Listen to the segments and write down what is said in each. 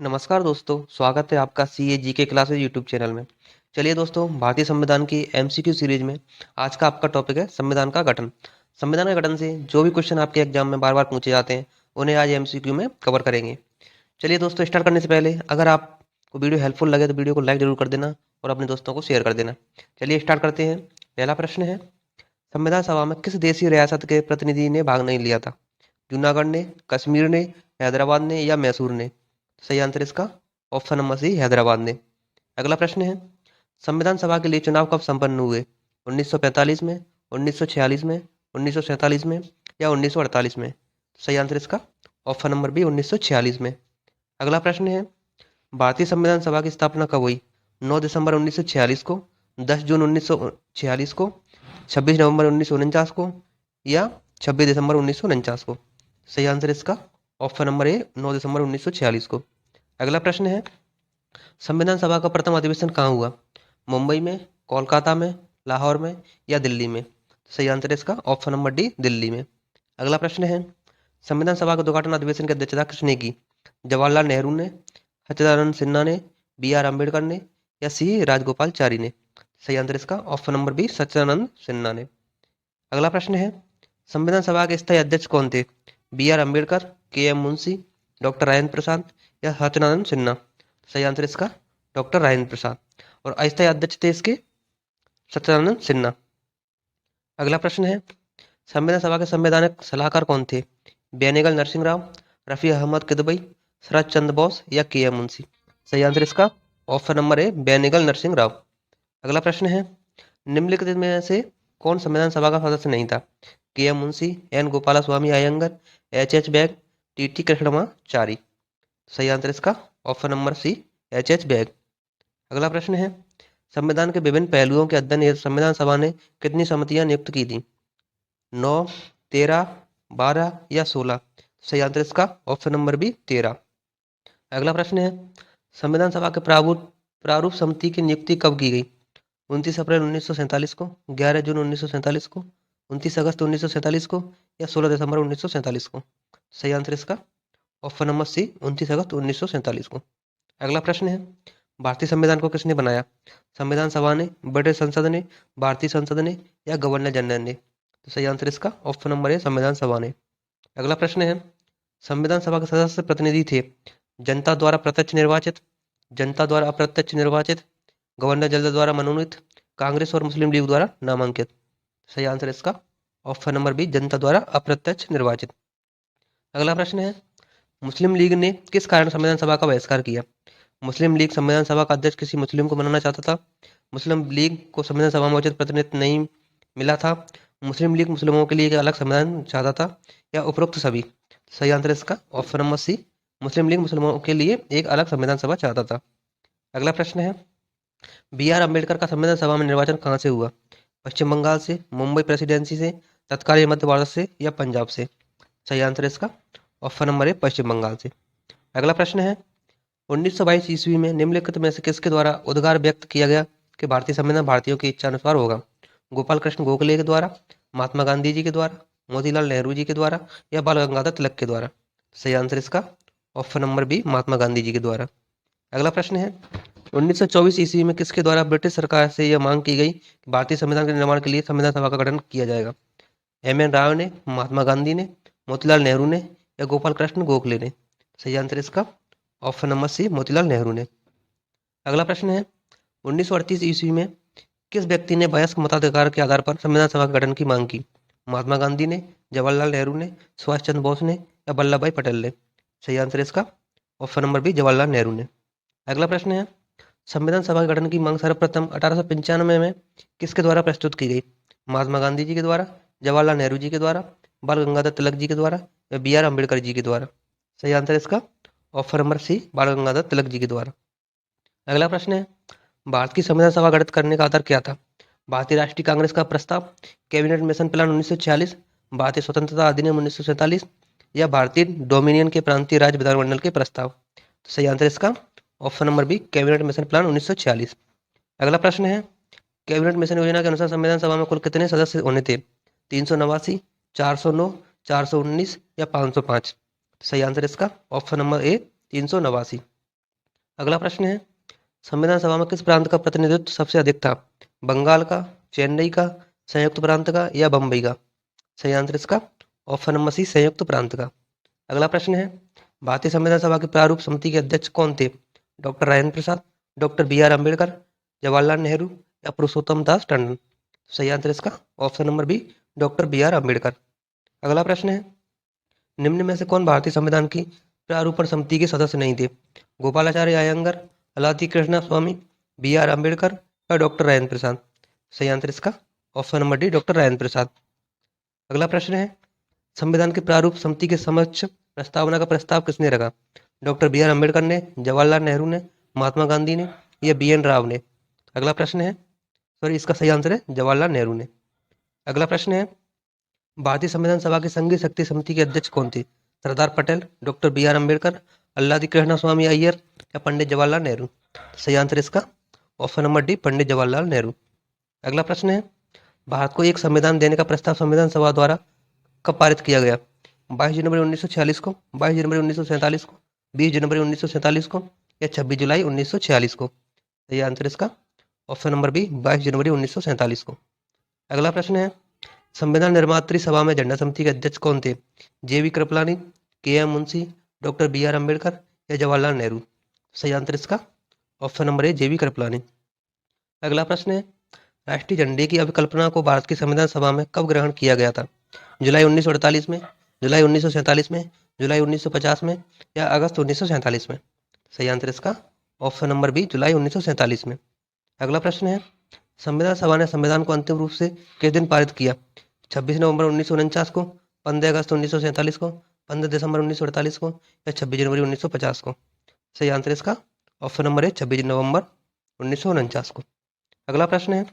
नमस्कार दोस्तों, स्वागत है आपका CA GK classes YouTube channel में। चलिए दोस्तों, भारतीय संविधान की एमसीक्यू सीरीज में आज का आपका टॉपिक है संविधान का गठन। संविधान के गठन से जो भी क्वेश्चन आपके एग्जाम में बार बार पूछे जाते हैं, उन्हें आज एमसीक्यू में कवर करेंगे। चलिए दोस्तों, स्टार्ट करने से पहले अगर आपको वीडियो हेल्पफुल लगे तो वीडियो को लाइक जरूर कर देना और अपने दोस्तों को शेयर कर देना। चलिए स्टार्ट करते हैं। पहला प्रश्न है, संविधान सभा में किस देशी रियासत के प्रतिनिधि ने भाग नहीं लिया था? जूनागढ़ ने, कश्मीर ने, हैदराबाद ने या मैसूर ने? सही आंसर इसका ऑप्शन नंबर सी, हैदराबाद ने। अगला प्रश्न है, संविधान सभा के लिए चुनाव कब संपन्न हुए? 1945 में, 1946 में, 1947 में या 1948 में? सही आंसर इसका ऑप्शन नंबर बी, 1946 में। अगला प्रश्न है, भारतीय संविधान सभा की स्थापना कब हुई? 9 दिसंबर 1946 को, 10 जून 1946 को, 26 नवंबर 1949 को या 26 दिसंबर 1949 को? सही आंसर इसका ऑप्शन नंबर ए, 9 दिसंबर 1946 को। अगला प्रश्न है, संविधान सभा का प्रथम अधिवेशन कहाँ हुआ? मुंबई में, कोलकाता में, लाहौर में या दिल्ली में? सही आंसर इसका ऑप्शन नंबर डी, दिल्ली में। अगला प्रश्न है, संविधान सभा के उद्घाटन अधिवेशन की अध्यक्षता किसने की? जवाहरलाल नेहरू ने, सच्चिदानंद सिन्हा ने, बी आर अम्बेडकर ने या सी राजगोपालचारी ने? सही आंसर इसका ऑप्शन नंबर बी, सच्चिदानंद सिन्हा ने। अगला प्रश्न है, संविधान सभा के स्थायी अध्यक्ष कौन थे? बी आर अम्बेडकर, के एम मुंशी, डॉक्टर राजेंद्र प्रसाद या सच्चिदानंद सिन्हा? सही आंसर इसका डॉक्टर राजेंद्र प्रसाद। और अस्थायी अध्यक्ष थे इसके सच्चिदानंद सिन्हा। अगला प्रश्न है, संविधान सभा के संवैधानिक सलाहकार कौन थे? बेनेगल नरसिंह राव, रफी अहमद किदवई, शरद चंद्र बोस या के एम मुंशी? सही आंसर इसका option number A, Benegal Narasimha Rao. अगला प्रश्न है, निम्नलिखित में से कौन संविधान सभा का सदस्य नहीं था? K M Munshi, N Gopala Swami Ayyangar, H H Beg, T T Krishnamachari? सही आंसर इसका option number C, H H Beg. अगला प्रश्न है, संविधान के विभिन्न पहलुओं के अध्ययन हेतु संविधान सभा ने कितनी समितियां नियुक्त की थी? 9, 13, 12 या 16? सही आंसर इसका ऑप्शन नंबर बी, 13। अगला प्रश्न है, संविधान सभा के प्रारूप समिति की नियुक्ति कब की गई? 29 अप्रैल 1947 को, 11 जून 1947 को, 29 अगस्त 1947 को या 16 दिसंबर 1947 को? सही आंसर इसका ऑप्शन नंबर सी, 29 अगस्त 1947 को। अगला प्रश्न है, भारतीय संविधान को किसने बनाया? संविधान सभा ने, ब्रिटिश संसद ने, भारतीय संसद ने या गवर्नर जनरल ने? तो सही आंसर इसका ऑप्शन नंबर है, संविधान सभा ने। अगला प्रश्न है, संविधान सभा के सदस्य प्रतिनिधि थे जनता द्वारा प्रत्यक्ष निर्वाचित, जनता द्वारा अप्रत्यक्ष निर्वाचित, गवर्नर जनरल द्वारा मनोनीत, कांग्रेस और मुस्लिम लीग द्वारा नामांकित? सही आंसर इसका ऑप्शन नंबर बी, जनता द्वारा अप्रत्यक्ष निर्वाचित। अगला प्रश्न है, मुस्लिम लीग ने किस कारण संविधान सभा का बहिष्कार किया? मुस्लिम लीग संविधान सभा का अध्यक्ष किसी मुस्लिम को बनाना चाहता था, मुस्लिम लीग को संविधान सभा में उचित प्रतिनिधित्व नहीं मिला था, मुस्लिम लीग मुस्लिमों के लिए एक अलग संविधान चाहता था या उपरोक्त सभी? सही आंसर इसका ऑप्शन नंबर सी, मुस्लिम लीग मुस्लिमों के लिए एक अलग संविधान सभा चाहता था। अगला प्रश्न है, बी आर अम्बेडकर का संविधान सभा में निर्वाचन कहाँ से हुआ? पश्चिम बंगाल से, मुंबई प्रेसिडेंसी से, तत्कालीन मध्य भारत से या पंजाब से? सही आंसर इसका ऑप्शन नंबर है, पश्चिम बंगाल से। अगला प्रश्न है, 1922 ईस्वी में निम्नलिखित में से किसके द्वारा उद्गार व्यक्त किया गया कि भारतीय संविधान भारतीयों की इच्छा अनुसार होगा? गोपाल कृष्ण गोखले के द्वारा, महात्मा गांधी जी के द्वारा, मोतीलाल नेहरू जी के द्वारा या बाल गंगाधर तिलक के द्वारा? सही आंसर इसका option number B, Mahatma Gandhi ji के द्वारा। अगला प्रश्न है, 1924 ईस्वी में किसके द्वारा ब्रिटिश सरकार से यह मांग की गई कि भारतीय संविधान के निर्माण के लिए संविधान सभा का गठन किया जाएगा? एम एन राव ने, महात्मा गांधी ने, मोतीलाल नेहरू ने या गोपाल कृष्ण गोखले ने? सही आंसर इसका option number C, Motilal Nehru ने। अगला प्रश्न है, 1938 ईस्वी में किस व्यक्ति ने वयस्क मताधिकार के आधार पर संविधान सभा के गठन की मांग की? महात्मा गांधी ने, जवाहरलाल नेहरू ने, सुभाष चंद्र बोस ने या वल्लभ भाई पटेल ने? सही आंसर इसका option number B, Jawaharlal Nehru ने। अगला प्रश्न है, संविधान सभा के गठन की मांग सर्वप्रथम 1895 में किसके द्वारा प्रस्तुत की गई? महात्मा गांधी जी के द्वारा, जवाहरलाल नेहरू जी के द्वारा, बाल गंगाधर तिलक जी के द्वारा या बी आर अम्बेडकर जी के द्वारा? सही आंसर इसका ऑप्शन नंबर सी, बाल गंगाधर तिलक जी के द्वारा। अगला प्रश्न है, भारत की संविधान सभा गठित करने का आधार क्या था? भारतीय राष्ट्रीय कांग्रेस का प्रस्ताव, कैबिनेट मिशन प्लान 1946, भारतीय स्वतंत्रता अधिनियम 1947 या भारतीय डोमिनियन के प्रांतीय राज्य विधानमंडल के प्रस्ताव? तो सही आंसर इसका option number B, cabinet mission plan 1946। अगला प्रश्न है, कैबिनेट मिशन योजना के अनुसार संविधान सभा में कुल कितने सदस्य होने थे? 389, 409, 419 या 505? सही आंसर इसका ऑप्शन नंबर ए, 389। अगला प्रश्न है, संविधान सभा में किस प्रांत का प्रतिनिधित्व सबसे अधिक था? बंगाल का, चेन्नई का, संयुक्त प्रांत का या बम्बई का? सही आंसर इसका ऑप्शन नंबर सी, संयुक्त प्रांत का। अगला प्रश्न है, भारतीय संविधान सभा के प्रारूप समिति के अध्यक्ष कौन थे? Doctor Rajendra Prasad, doctor B R Ambedkar, Jawaharlal Nehru या पुरुषोत्तम दास टंडन? सही आंसर इसका option number B, doctor B R Ambedkar. अगला प्रश्न है, निम्न में से कौन भारतीय संविधान की प्रारूपण समिति के सदस्य नहीं थे? गोपालाचार्य अयंगर, अलादी कृष्णा स्वामी, बी आर अम्बेडकर या डॉक्टर राजेंद्र प्रसाद? सही आंसर इसका option number D, doctor Rajendra Prasad. अगला प्रश्न है, संविधान के प्रारूप समिति के समक्ष प्रस्तावना का प्रस्ताव किसने रखा? डॉक्टर बी आर अम्बेडकर ने, जवाहरलाल नेहरू ने, महात्मा गांधी ने या बी एन राव ने? अगला प्रश्न है, सॉरी इसका सही आंसर है जवाहरलाल नेहरू ने। अगला प्रश्न है, भारतीय संविधान सभा की संघीय शक्ति समिति के अध्यक्ष कौन थे? Sardar Patel, doctor B R Ambedkar, Alladi Krishna Swami Iyer या पंडित जवाहरलाल नेहरू? सही आंसर इसका option number D, Pandit Jawaharlal Nehru. अगला प्रश्न है, भारत को एक संविधान देने का प्रस्ताव संविधान सभा द्वारा कब पारित किया गया? 22 जनवरी 1946 को, 22 जनवरी 1947 को, 20 जनवरी 1947 को या 26 जुलाई 1946 को? सही आंसर इसका ऑप्शन नंबर बी, 22 जनवरी 1947 को। अगला प्रश्न है, संविधान निर्मात्री सभा में झंडा समिति के अध्यक्ष कौन थे? जे V Kripalani, K M Munshi, doctor B R Ambedkar या जवाहरलाल नेहरू? सही आंसर इसका option number A, J V Kripalani. अगला प्रश्न है, राष्ट्रीय झंडे की अभिकल्पना को भारत की संविधान सभा में कब ग्रहण किया गया था? जुलाई 1948 में, जुलाई 1947 में, जुलाई 1950 में या अगस्त 1947 में? सही आंसर इसका ऑप्शन नंबर बी, जुलाई 1947 में। अगला प्रश्न है, संविधान सभा ने संविधान को अंतिम रूप से किस दिन पारित किया? 26 नवंबर 1949 को, 15 अगस्त 1947 को, 15 दिसंबर 1948 को या 26 जनवरी 1950 को? सही आंसर इसका ऑप्शन नंबर है 26 नवंबर 1949 को। अगला प्रश्न है,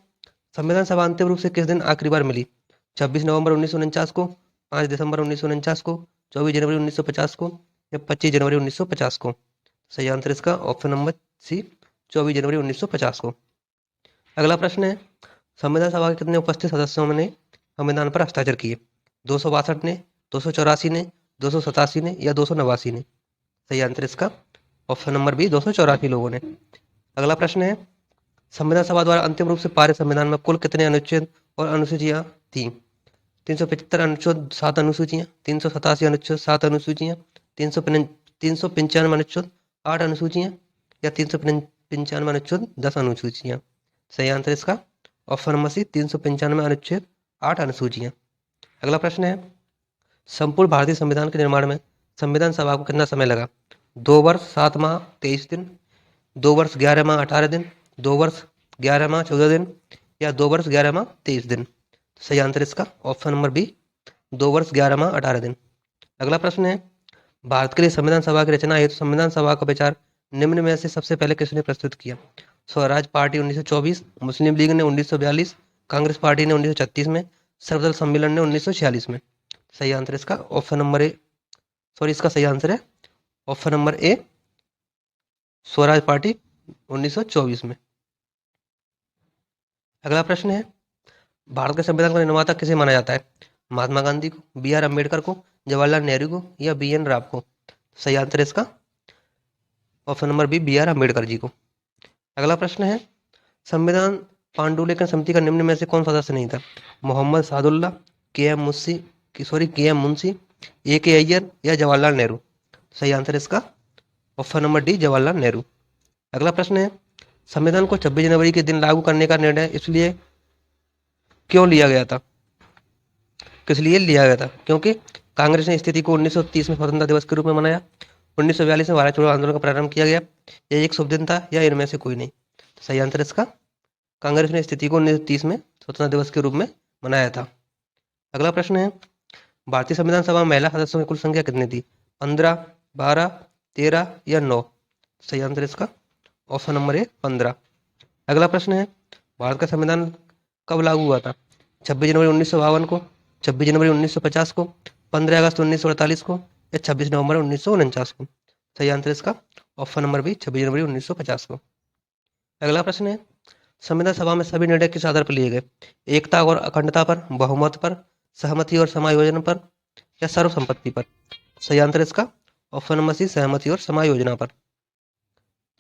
संविधान सभा अंतिम रूप से किस दिन आखिरी बार मिली? 26 नवंबर 1949 को, 5 दिसंबर 1949 को, 24 जनवरी 1950 को या 25 जनवरी 1950 को? सही आंसर इसका ऑप्शन नंबर सी, 24 जनवरी 1950 को। अगला प्रश्न है, संविधान सभा के कितने उपस्थित सदस्यों ने संविधान पर हस्ताक्षर किए? 262 ने, 284 ने, 287 ने या 289 ने? सही आंसर इसका ऑप्शन नंबर बी, 284 लोगों ने। अगला प्रश्न है, संविधान सभा द्वारा अंतिम रूप से पारित संविधान में कुल कितने अनुच्छेद और अनुसूचियां थी? 375 अनुच्छेद 7 अनुसूचियां, 387 अनुच्छेद 7 अनुसूचियां, 395 अनुच्छेद 8 अनुसूचियां या 395 अनुच्छेद 10 अनुसूचियां? सही आंसर इसका ऑप्शन नंबर सी, 395 अनुच्छेद 8 अनुसूचियां। अगला प्रश्न है, संपूर्ण भारतीय संविधान के निर्माण में संविधान सभा को कितना समय लगा? 2 वर्ष 7 माह 23 दिन, 2 वर्ष 11 माह 18 दिन, 2 वर्ष 11 माह 14 दिन या 2 वर्ष 11 माह 23 दिन? सही आंसर इसका ऑप्शन नंबर बी, 2 वर्ष 11 माह 18 दिन। अगला प्रश्न है, भारत के लिए संविधान सभा की रचना हेतु संविधान सभा का विचार निम्न में से सबसे पहले किसने प्रस्तुत किया? स्वराज पार्टी 1924, मुस्लिम लीग ने 1942, कांग्रेस पार्टी ने 1936 में, सर्वदल सम्मेलन ने 1946 में? सही आंसर इसका ऑप्शन नंबर ए, सॉरी इसका सही आंसर है ऑप्शन नंबर ए, स्वराज पार्टी 1924 में। अगला प्रश्न है, भारत के संविधान का निर्माता किसे माना जाता है? महात्मा गांधी को, बी आर अम्बेडकर को, जवाहरलाल नेहरू को या बी एन राव को? सही आंसर इसका option number B, B R Ambedkar ji को। अगला प्रश्न है, संविधान पांडुलिखन समिति का निम्न में से कौन सदस्य नहीं था? मोहम्मद सादुल्ला, के एम मुंशी, ए के अय्यर या जवाहरलाल नेहरू? सही आंसर इसका option number D, Jawaharlal Nehru. अगला प्रश्न है, संविधान को 26 जनवरी के दिन लागू करने का निर्णय इसलिए क्यों लिया गया था? किस लिए लिया गया था? क्योंकि कांग्रेस ने स्थिति को 1930 में स्वतंत्रता दिवस के रूप में मनाया, 1942 में भारत छोड़ो आंदोलन का प्रारंभ किया गया, यह एक शुभ दिन था या इनमें से कोई नहीं? सही आंसर इसका कांग्रेस ने स्थिति को 1930 में स्वतंत्रता दिवस के रूप में मनाया था। अगला प्रश्न है, भारतीय संविधान सभा में महिला सदस्यों की कुल संख्या कितनी थी? 15, 12, 13 या 9? सही आंसर इसका ऑप्शन नंबर ए, 15। अगला प्रश्न है, भारत का संविधान कब लागू हुआ था? 26 जनवरी 1952 को, 26 जनवरी 1950 को, 15 अगस्त 1948 को या 26 नवंबर 1949 को? सही आंसर इसका ऑप्शन नंबर बी, 26 जनवरी 1950 को। अगला प्रश्न है, संविधान सभा में सभी निर्णय किस आधार पर लिए गए? एकता और अखंडता पर, बहुमत पर, सहमति और समायोजन पर या सर्वसम्मति पर? सही आंसर इसका ऑप्शन नंबर सी, सहमति और समायोजना पर।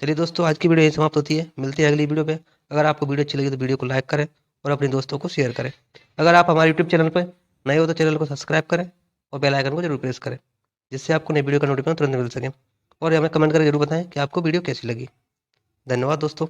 चलिए दोस्तों, आज की वीडियो यही समाप्त होती है। मिलते हैं अगली वीडियो पे। अगर आपको वीडियो अच्छी लगी तो वीडियो को लाइक करें और अपने दोस्तों को शेयर करें। अगर आप हमारे यूट्यूब चैनल पर नए हो तो चैनल को सब्सक्राइब करें और बेल आइकन को जरूर प्रेस करें, जिससे आपको नई वीडियो का नोटिफिकेशन तुरंत मिल सके। और हमें कमेंट करके जरूर बताएं कि आपको वीडियो कैसी लगी। धन्यवाद दोस्तों।